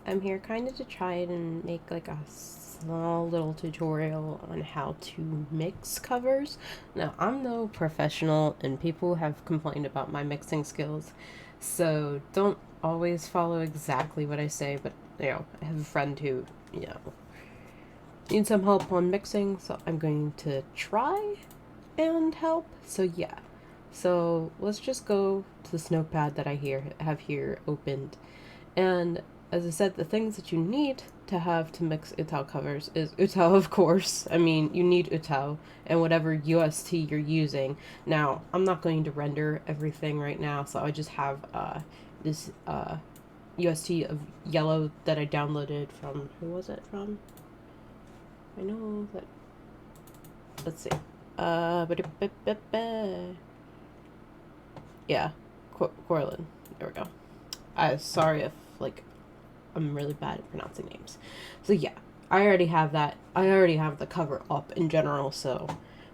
I'm here kind of to try and make like a small little tutorial on how to mix covers. Now, I'm no professional and people have complained about my mixing skills, so don't always follow exactly what I say, but I have a friend who, you know, needs some help on mixing, so I'm going to try and help. So yeah. So let's just go to this notepad that have here opened. And as I said, the things that you need to have to mix UTAU covers is UTAU, of course. I mean, you need UTAU and whatever UST you're using. Now, I'm not going to render everything right now, so I just have this UST of yellow that I downloaded from, who was it from? I know that, let's see. Yeah, Corlin. There we go. Sorry if, like, I'm really bad at pronouncing names. So yeah, I already have that. I already have the cover up in general, so,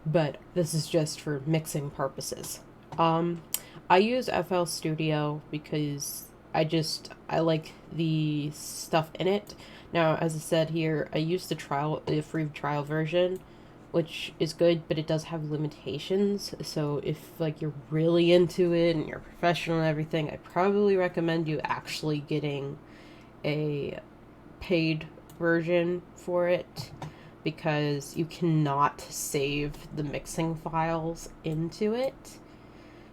but this is just for mixing purposes. I use FL Studio because I like the stuff in it. Now, as I said here, I use the free trial version, which is good, but it does have limitations. So if like you're really into it and you're professional and everything, I probably recommend you actually getting a paid version for it because you cannot save the mixing files into it.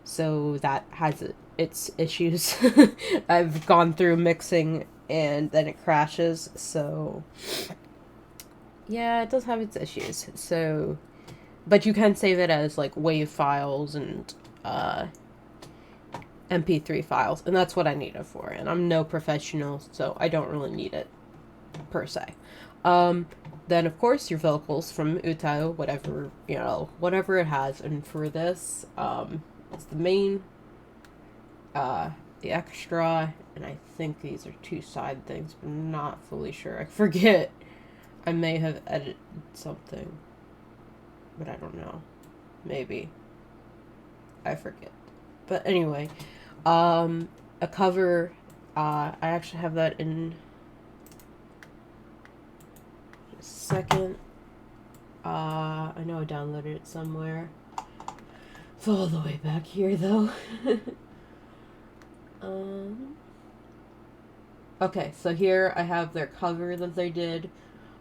So that has its issues. I've gone through mixing and then it crashes, so yeah, it does have its issues. So, but you can save it as like WAV files and MP3 files, and that's what I need it for. And I'm no professional, so I don't really need it per se. Then of course your vocals from UTAU, whatever it has. And for this, it's the main, the extra, and I think these are two side things, but I'm not fully sure. I forget. I may have edited something, but I don't know. Maybe. I forget. But anyway, a cover, I actually have that in a second. I know I downloaded it somewhere. It's all the way back here, though. Okay, so here I have their cover that they did,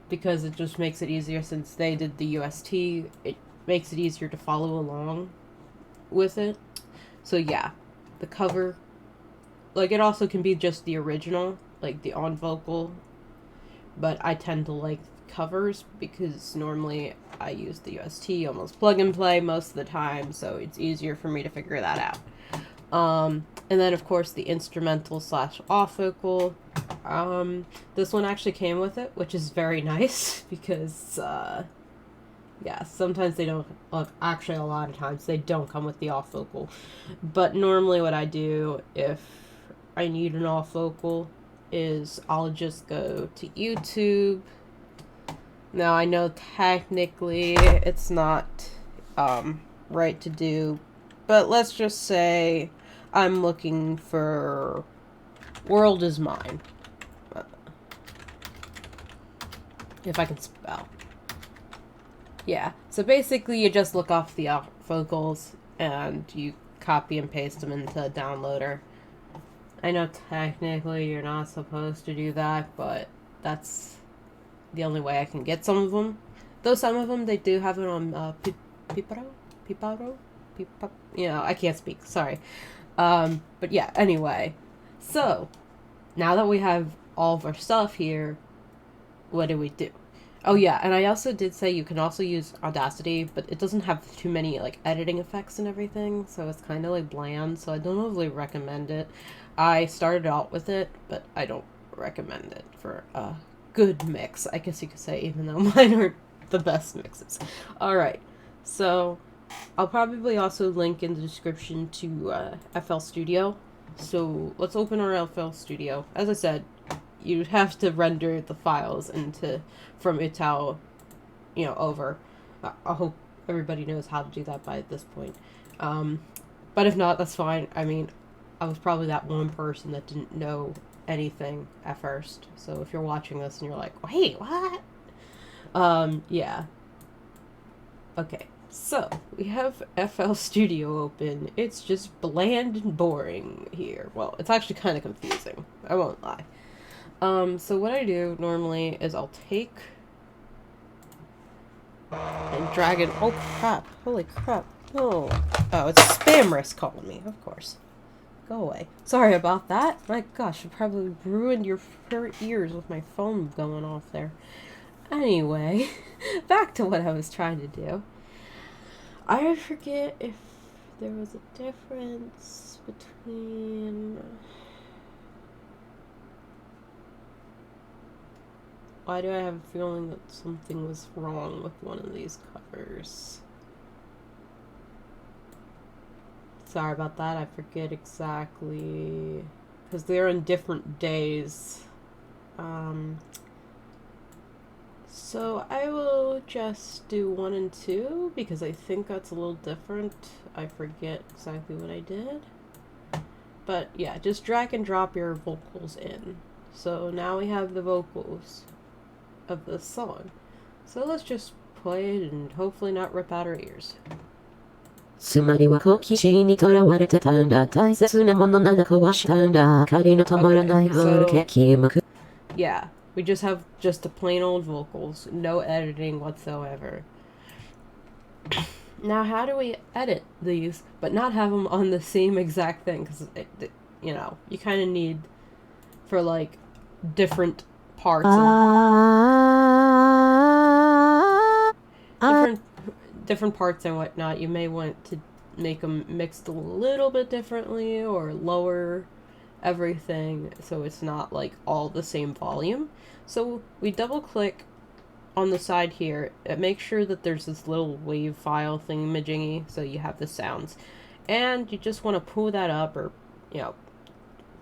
because it just makes it easier since they did the UST. It makes it easier to follow along with it. So yeah, the cover, like, it also can be just the original, like the on vocal, but I tend to like covers because normally I use the UST almost plug and play most of the time, so it's easier for me to figure that out. And then of course the instrumental / off vocal. This one actually came with it, which is very nice because yeah, sometimes they don't, actually a lot of times they don't come with the off vocal. But normally what I do if I need an off vocal is I'll just go to YouTube. Now I know technically it's not right to do, but let's just say I'm looking for World Is Mine. If I can spell. Yeah, so basically you just look off the vocals and you copy and paste them into a downloader. I know technically you're not supposed to do that, but that's the only way I can get some of them. Though some of them, they do have it on Piparo? I can't speak, sorry. But yeah, anyway. So, now that we have all of our stuff here, what do we do? Oh yeah, and I also did say you can also use Audacity, but it doesn't have too many like editing effects and everything, so it's kind of like bland, so I don't really recommend it. I started out with it, but I don't recommend it for a good mix, I guess you could say, even though mine are the best mixes. Alright, so I'll probably also link in the description to FL Studio. So let's open our FL Studio. As I said, you have to render the files from UTAU, over. I hope everybody knows how to do that by this point. But if not, that's fine. I mean, I was probably that one person that didn't know anything at first. So if you're watching this and you're like, wait, what? Yeah. Okay, so we have FL Studio open. It's just bland and boring here. Well, it's actually kind of confusing. I won't lie. So what I do normally is I'll take and drag it. Oh crap! Holy crap! Oh, it's spam risk calling me. Of course. Go away. Sorry about that. My gosh, I probably ruined your ears with my phone going off there. Anyway, back to what I was trying to do. I forget if there was a difference between... Why do I have a feeling that something was wrong with one of these covers? Sorry about that, I forget exactly. Because they're on different days. So I will just do 1 and 2 because I think that's a little different. I forget exactly what I did. But yeah, just drag and drop your vocals in. So now we have the vocals of this song. So let's just play it and hopefully not rip out our ears. つまりは好奇心にとらわれてたんだ大切なものなら壊したんだ仮の止まらないホールケーキ幕 Yeah, we just have just the plain old vocals, no editing whatsoever. Now how do we edit these but not have them on the same exact thing? Because, you know, you kind of need for like different parts and different parts and whatnot. You may want to make them mixed a little bit differently or lower everything so it's not like all the same volume. So we double click on the side here and make sure that there's this little wave file thingamajiggy so you have the sounds, and you just want to pull that up or, you know,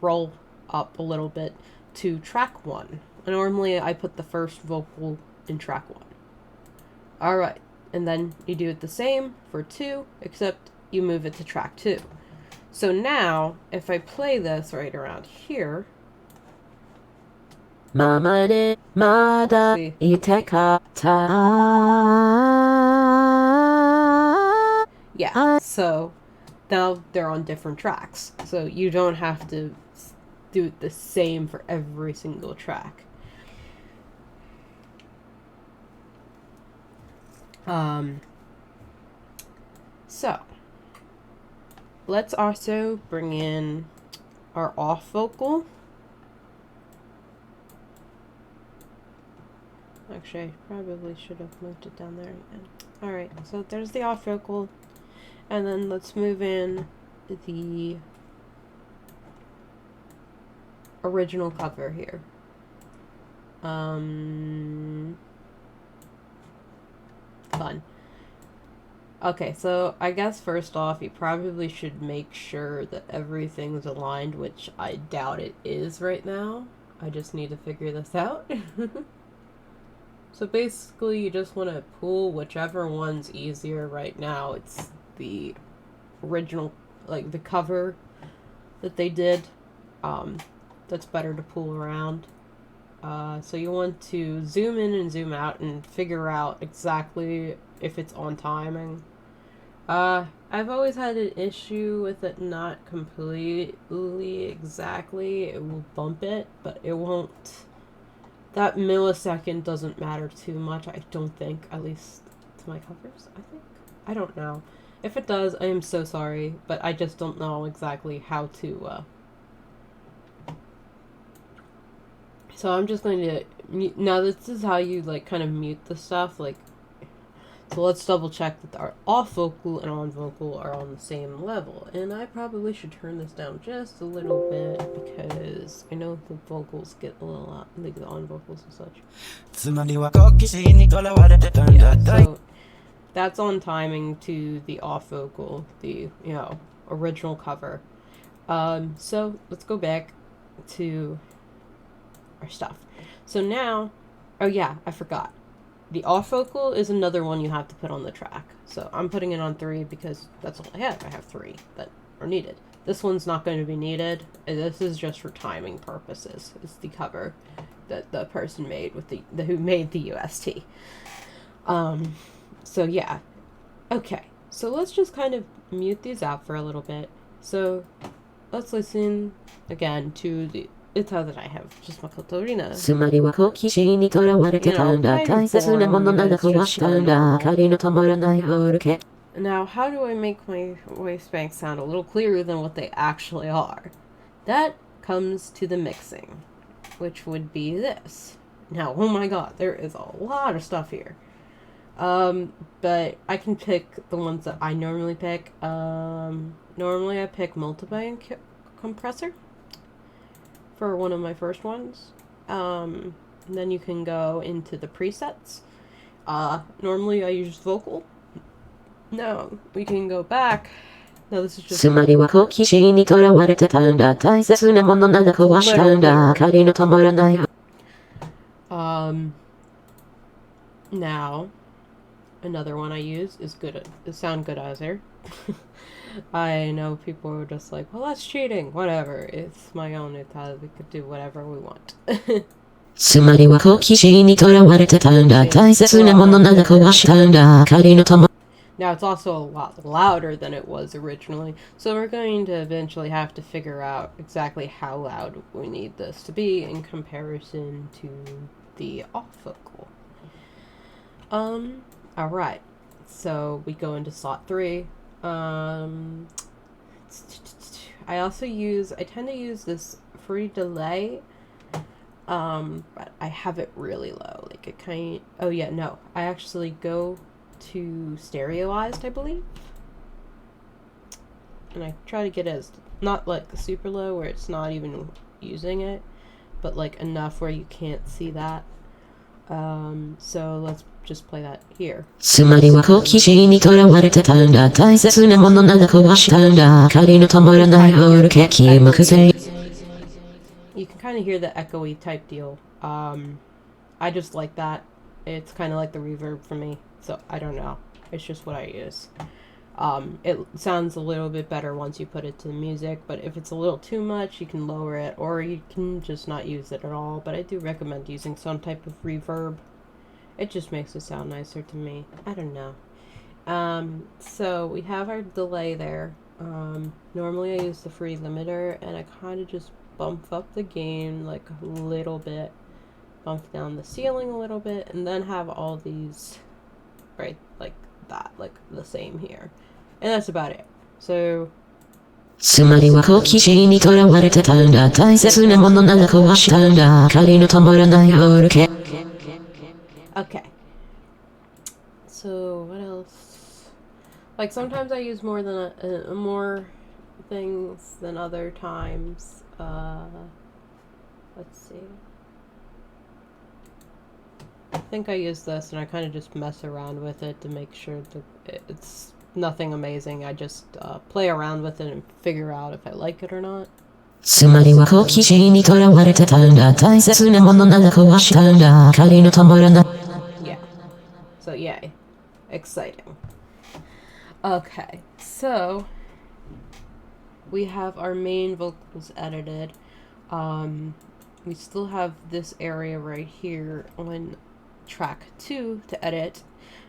roll up a little bit to track 1. Normally I put the first vocal in track 1. Alright, and then you do it the same for 2, except you move it to track 2. So now, if I play this right around here, see? Yeah, so now they're on different tracks. So you don't have to do it the same for every single track. So let's also bring in our off vocal. Actually, I probably should have moved it down there again. Alright, so there's the off vocal. And then let's move in the original cover here. Fun. Okay, so I guess first off, you probably should make sure that everything's aligned, which I doubt it is right now. I just need to figure this out. So basically, you just want to pull whichever one's easier right now. It's the original, like the cover that they did. That's better to pull around. So you want to zoom in and zoom out and figure out exactly if it's on timing. I've always had an issue with it not completely exactly. It will bump it, but it won't. That millisecond doesn't matter too much, I don't think. At least to my covers, I think. I don't know. If it does, I am so sorry, but I just don't know exactly how to, So I'm just going to mute. Now this is how you like kind of mute the stuff. Like, so let's double check that our off vocal and on vocal are on the same level. And I probably should turn this down just a little bit because I know the vocals get a little out, like the on vocals and such. Yeah, so that's on timing to the off vocal, the, you know, original cover. So let's go back to our stuff. So now, oh yeah, I forgot. The off vocal is another one you have to put on the track. So I'm putting it on 3 because that's all I have. I have 3 that are needed This one's not going to be needed. This is just for timing purposes. It's the cover that the person made with who made the UST. So yeah. Okay. So let's just kind of mute these out for a little bit. So let's listen again to the UTAU that I have. Just Makotorina. つまりは好奇心にとらわれてたんだ。大切なものなら壊したんだ。光の灯らない夜景。 Now, how do I make my waistbands sound a little clearer than what they actually are? That comes to the mixing, which would be this. Now, oh my god, there is a lot of stuff here. But I can pick the ones that I normally pick. Normally I pick multiband compressor for one of my first ones. Then you can go into the presets. Normally I use vocal. No, we can go back. No, this is just... つまりは好奇心にとらわれてたんだ。大切なものなら壊したんだ。光の灯らない。Now, another one I use is Sound Goodizer. I know people are just like, well, that's cheating. Whatever. It's my own UTAU. We could do whatever we want. つまりは好奇心にとらわれてたんだ。大切なものなら壊したんだ。光の灯 Now, it's also a lot louder than it was originally, so we're going to eventually have to figure out exactly how loud we need this to be in comparison to the off vocal. Alright, so we go into slot 3. I tend to use this free delay, but I have it really low, like it I actually go to stereoized, I believe, and I try to get as not like super low where it's not even using it, but like enough where you can't see that. So let's just play that here. つまりは好奇心にとらわれてたんだ。大切なものなら壊したんだ。光の灯らない夜景気目前。 You can kind of hear the echoey type deal. I just like that. It's kind of like the reverb for me. So, I don't know. It's just what I use. It sounds a little bit better once you put it to the music, but if it's a little too much, you can lower it, or you can just not use it at all. But I do recommend using some type of reverb. It just makes it sound nicer to me. I don't know. So, we have our delay there. Normally I use the free limiter, and I kind of just bump up the gain like a little bit. Bump down the ceiling a little bit, and then have all these... right, like that, like the same here. And that's about it. So... つまりは好奇心にとらわれてたんだ。大切なものなら壊したんだ。光の灯らない夜景。 Okay. So, what else? Like, sometimes I use more than more things than other times. Let's see. I think I use this and I kind of just mess around with it to make sure that it's nothing amazing. I just play around with it and figure out if I like it or not. つまりは好奇心にとらわれてたんだ。大切なものなら壊したんだ。光の灯らない。 Yeah. So, yay. Exciting. Okay. So, we have our main vocals edited. We still have this area right here on track 2 to edit.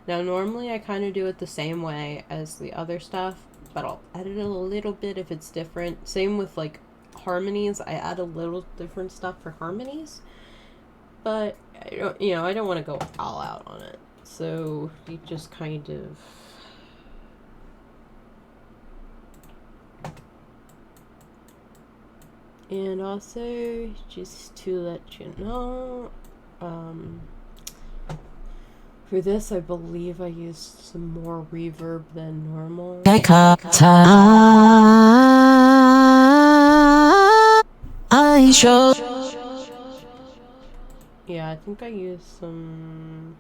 Now normally I kind of do it the same way as the other stuff, but I'll edit it a little bit if it's different. Same with like harmonies. I add a little different stuff for harmonies, but I don't want to go all out on it. So you just kind of and also just to let you know, for this, I believe I used some more reverb than normal. Yeah, I think I used some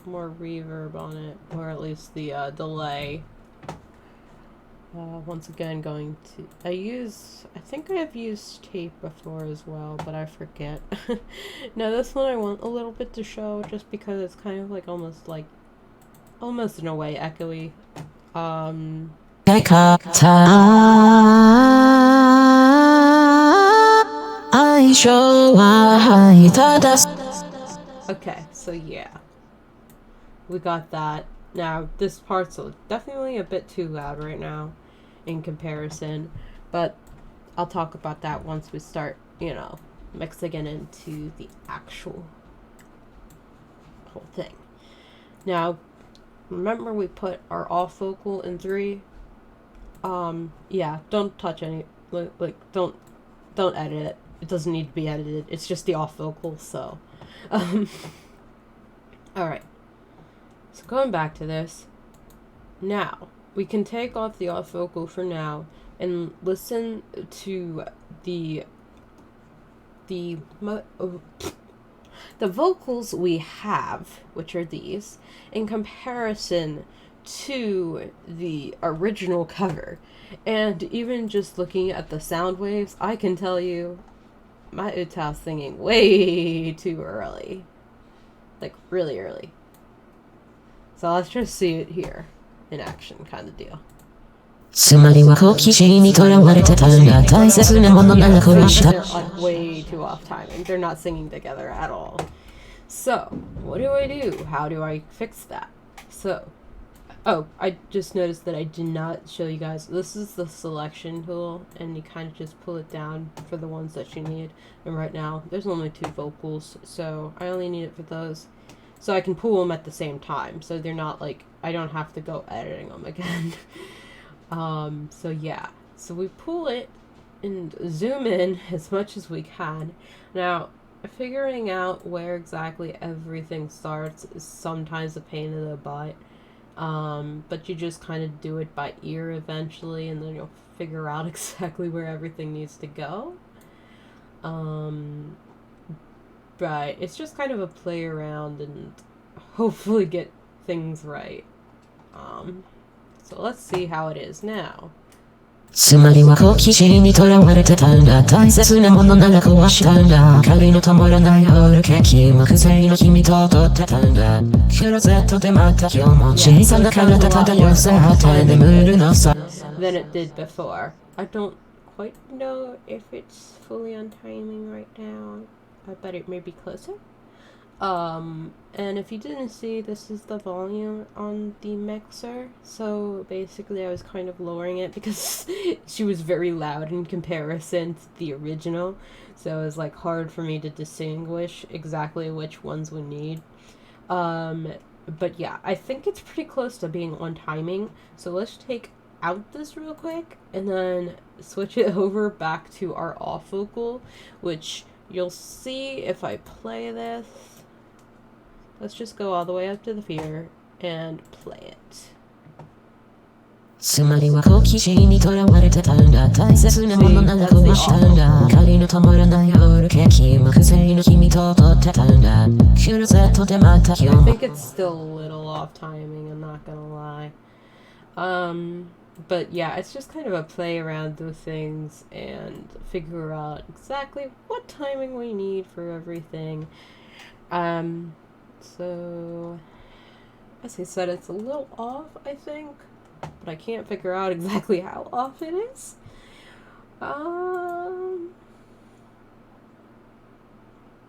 more reverb on it, or at least the delay. Once again, I think I have used tape before as well, but I forget. Now this one I want a little bit to show, just because it's kind of like almost in a way echoey. Okay, so yeah. We got that. Now, this part's definitely a bit too loud right now in comparison, but I'll talk about that once we start, mixing it into the actual whole thing. Now, remember we put our off vocal in 3? Yeah, don't touch any, don't edit it. It doesn't need to be edited. It's just the off vocal, so. Alright. So going back to this, now, we can take off the off vocal for now and listen to the vocals we have, which are these, in comparison to the original cover. And even just looking at the sound waves, I can tell you my UTAU's singing way too early. Like, really early. So let's just see it here in action, kind of deal. つまりは好奇心にとらわれてたんだ大切なものなら壊した They're like way too off timing. They're not singing together at all. So, what do I do? How do I fix that? So, oh, I just noticed that I did not show you guys. This is the selection tool, and you kind of just pull it down for the ones that you need. And right now, there's only 2 vocals, so I only need it for those. So I can pull them at the same time, so they're not like, I don't have to go editing them again. So yeah, so we pull it and zoom in as much as we can. Now, figuring out where exactly everything starts is sometimes a pain in the butt, but you just kind of do it by ear eventually, and then you'll figure out exactly where everything needs to go. But it's just kind of a play around and hopefully get things right. So let's see how it is now. つまりは好奇心にとらわれてたんだ大切なものなら壊したんだ光の灯らないホールケーキ木製の君と撮ってたんだクロゼットでまた今日も小さな体漂うさって眠るのさ Than it did before. I don't quite know if it's fully on timing right now. I bet it may be closer. And if you didn't see, this is the volume on the mixer. So basically I was kind of lowering it because she was very loud in comparison to the original. So it was like hard for me to distinguish exactly which ones we need. But yeah, I think it's pretty close to being on timing. So let's take out this real quick and then switch it over back to our off vocal, which you'll see if I play this. Let's just go all the way up to the feeder and play it. つまりは好奇心にとらわれてたんだ大切なものなら壊したんだ光の灯らないホールケーキ木製の君と撮ってたんだクロゼットでまた今日も I think it's still a little off timing, I'm not gonna lie. But yeah, it's just kind of a play around those things and figure out exactly what timing we need for everything. So, as I said, it's a little off, I think, but I can't figure out exactly how off it is.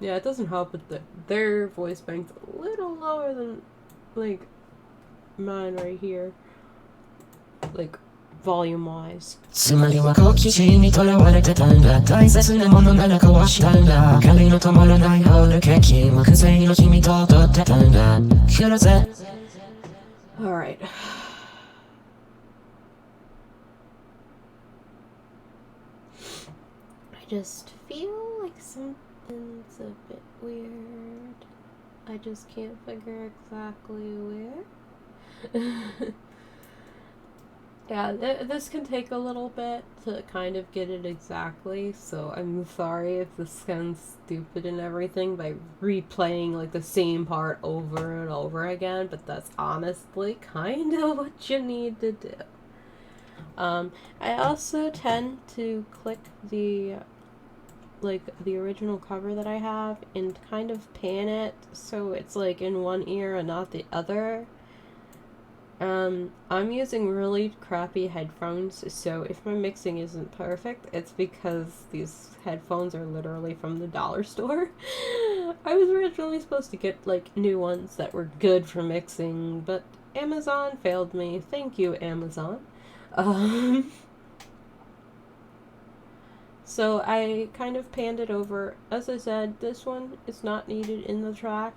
Yeah, it doesn't help that their voice bank's a little lower than, like, mine right here. Like, volume-wise. つまりは好奇心にとらわれてたんだ大切なものなら壊したんだ光の灯らないホールケーキ木製の君と撮ってたんだクロゼット Alright. I just feel like something's a bit weird. I just can't figure exactly where. Yeah, this can take a little bit to kind of get it exactly, so I'm sorry if this sounds stupid and everything by replaying like the same part over and over again, but that's honestly kind of what you need to do. I also tend to click the original cover that I have and kind of pan it so it's like in one ear and not the other. I'm using really crappy headphones, so if my mixing isn't perfect, it's because these headphones are literally from the dollar store. I was originally supposed to get like new ones that were good for mixing, but Amazon failed me. Thank you, Amazon. Um, so I kind of panned it over. As I said, this one is not needed in the track.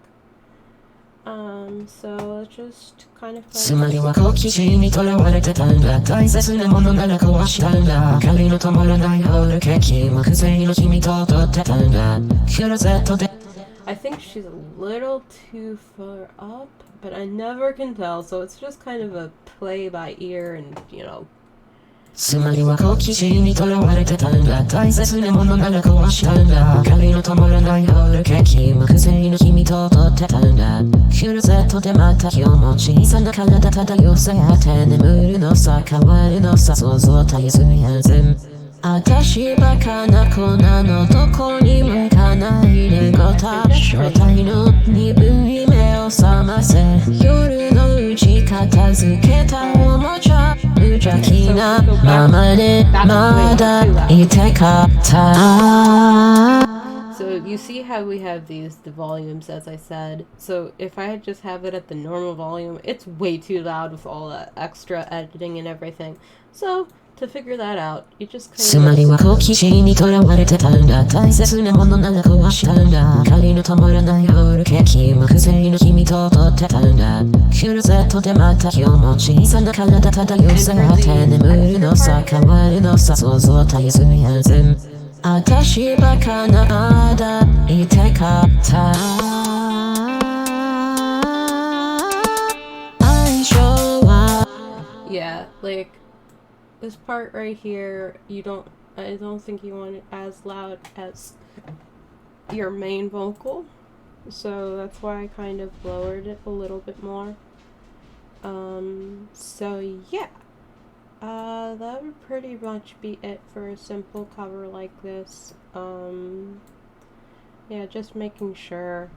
So let's just kind of つまりは好奇心にとらわれてたんだ大切なものなら壊したんだ明かりの灯らないホールケーキ木製の君と撮ってたんだクローゼットで I think she's a little too far up, but I never can tell, so it's just kind of a play by ear and, you know. つまりは好奇心にとらわれてたんだ大切なものなら壊したんだ明かりの灯らないホールケーキ木製の君と撮ってたんだクローゼットでまた今日も小さな体漂うさやって眠るのさ変わるのさ想像絶えずや全私バカな子なのどこにも行かないでごた正体の鈍い目を覚ませ夜のうち片付けたおもちゃ無邪気なままでまだいてかった So you see how we have the volumes, as I said. So if I just have it at the normal volume, it's way too loud with all that extra editing and everything. So to figure that out, you just つまりは好奇心にとらわれてたんだ大切なものなら壊したんだ明かりの灯らないホールケーキ木製の君と撮ってたんだクローゼットでまた今日も小さな体漂うさって眠るのさ変わるのさ想像絶えずや全私バカなまだいてかった相性は Yeah, like this part right here, I don't think you want it as loud as your main vocal. So that's why I kind of lowered it a little bit more. So yeah. That would pretty much be it for a simple cover like this. Yeah, just making sure.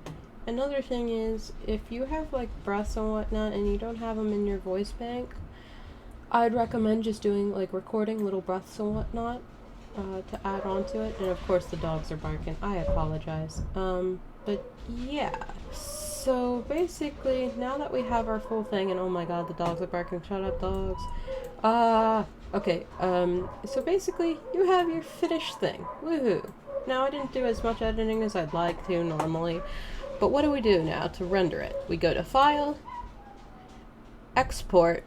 Another thing is, if you have like breaths and whatnot and you don't have them in your voice bank, I'd recommend just doing like recording little breaths and whatnot to add on to it. And of course the dogs are barking. I apologize. But yeah. So basically, now that we have our full thing, and oh my god, the dogs are barking. Shut up, dogs. Okay. So basically, you have your finished thing. Woohoo. Now I didn't do as much editing as I'd like to normally. But what do we do now to render it? We go to File, Export,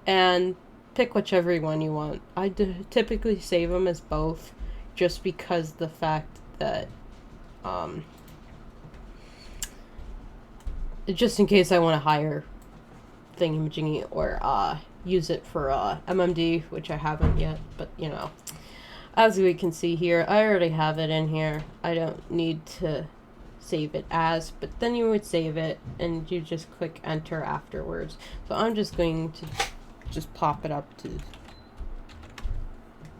and pick whichever one you want. I typically save them as both, just because the fact that, just in case I want to hire thingamajiggy or use it for MMD, which I haven't yet, but you know, as we can see here, I already have it in here. I don't need to save it as, but then you would save it and you just click enter afterwards. So I'm just going to just pop it up to,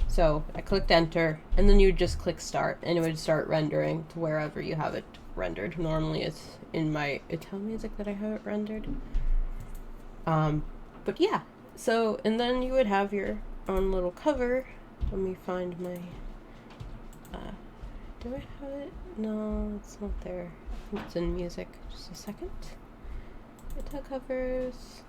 so I clicked enter and then you would just click start and it would start rendering to wherever you have it rendered. Normally it's in my UTAU music that I have it rendered. But yeah, so and then you would have your own little cover. Let me find my do I have it? No, it's not there. I think it's in music. Just a second. UTAU covers.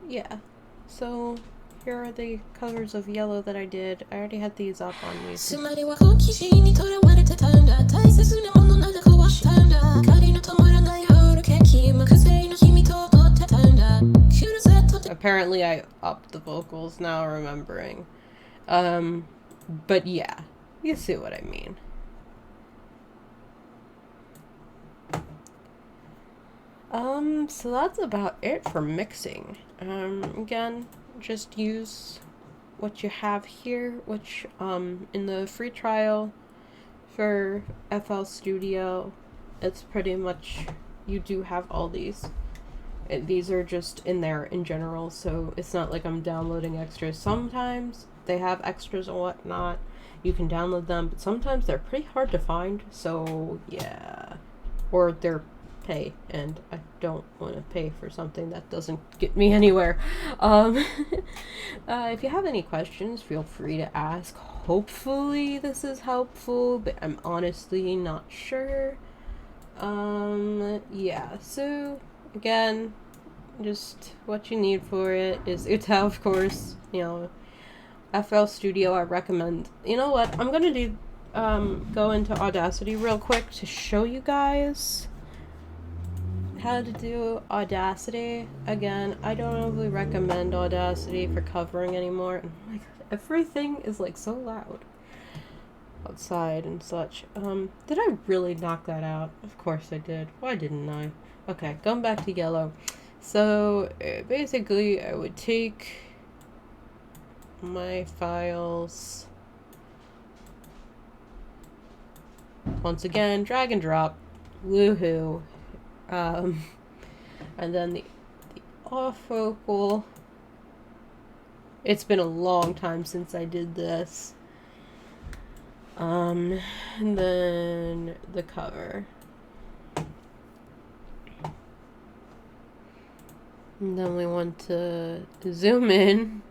Yeah. So here are the covers of Yellow that I did. I already had these up on YouTube. Apparently I upped the vocals now, remembering. But yeah, you see what I mean. So that's about it for mixing. Again, just use what you have here, which, in the free trial for FL Studio, it's pretty much, you do have all these. These are just in there in general, so it's not like I'm downloading extras. Sometimes they have extras and whatnot. You can download them, but sometimes they're pretty hard to find, so yeah. Or they're pay, and I don't want to pay for something that doesn't get me anywhere. If you have any questions, feel free to ask. Hopefully this is helpful, but I'm honestly not sure. Yeah, so again, just what you need for it is UTAU, of course. You know, FL Studio I recommend. You know what, I'm gonna do go into Audacity real quick to show you guys how to do Audacity. Again, I don't really recommend Audacity for covering anymore. Oh my god, everything is like so loud outside and such. Did I really knock that out? Of course I did. Why didn't I? Okay, going back to yellow. So basically I would take my files, once again, drag and drop, woohoo, and then the off focal. It's been a long time since I did this. And then the cover. And then we want to zoom in.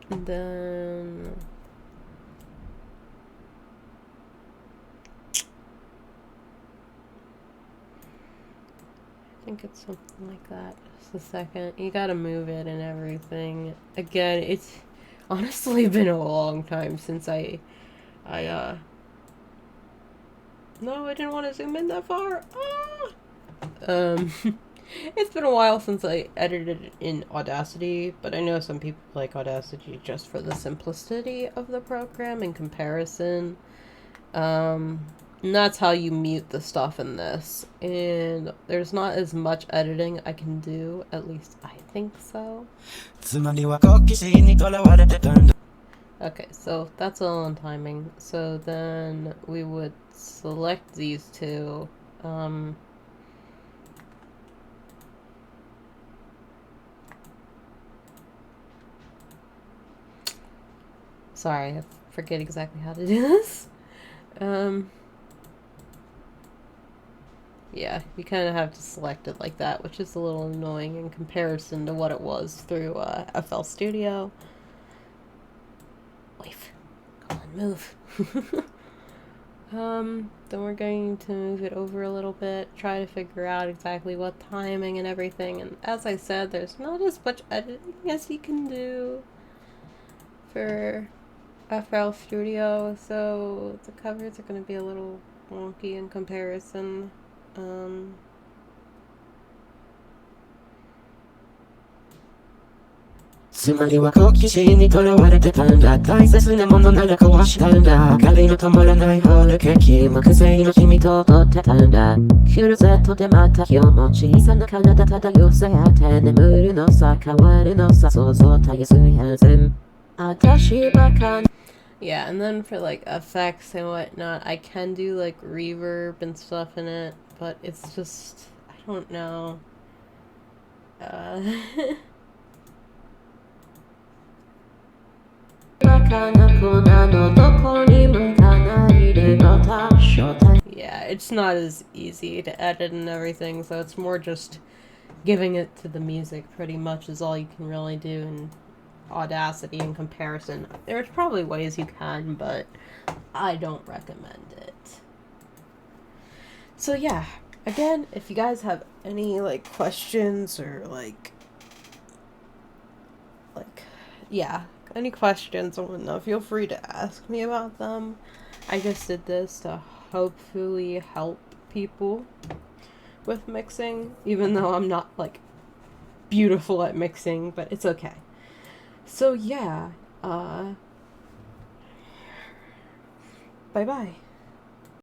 And then I think it's something like that. Just a second. You gotta move it and everything. Again, it's honestly been a long time since no, I didn't want to zoom in that far. It's been a while since I edited in Audacity, but I know some people like Audacity just for the simplicity of the program in comparison. And that's how you mute the stuff in this. And there's not as much editing I can do, at least I think so. Okay, so that's all on timing. So then we would select these two. Sorry, I forget exactly how to do this. Yeah, you kind of have to select it like that, which is a little annoying in comparison to what it was through FL Studio. Wave. Come on, move. Then we're going to move it over a little bit, try to figure out exactly what timing and everything, and as I said, there's not as much editing as you can do for FL Studio, so the covers are going to be a little wonky in comparison. つまりは好奇心にとらわれてたんだ大切なものなら壊したんだ光の灯らないホールケーキ木製の君と撮ってたんだクルゼットでまた今日も小さな体漂さって眠るのさ変わるのさ想像たやすいはず私ばか Yeah, and then for like effects and whatnot, I can do like reverb and stuff in it, but it's just, I don't know. Yeah, it's not as easy to edit and everything, so it's more just giving it to the music pretty much is all you can really do in Audacity in comparison. There's probably ways you can, but I don't recommend it. So yeah, again, if you guys have any like questions or yeah, any questions or whatnot, feel free to ask me about them. I just did this to hopefully help people with mixing, even though I'm not like beautiful at mixing, but it's okay. So yeah, bye-bye.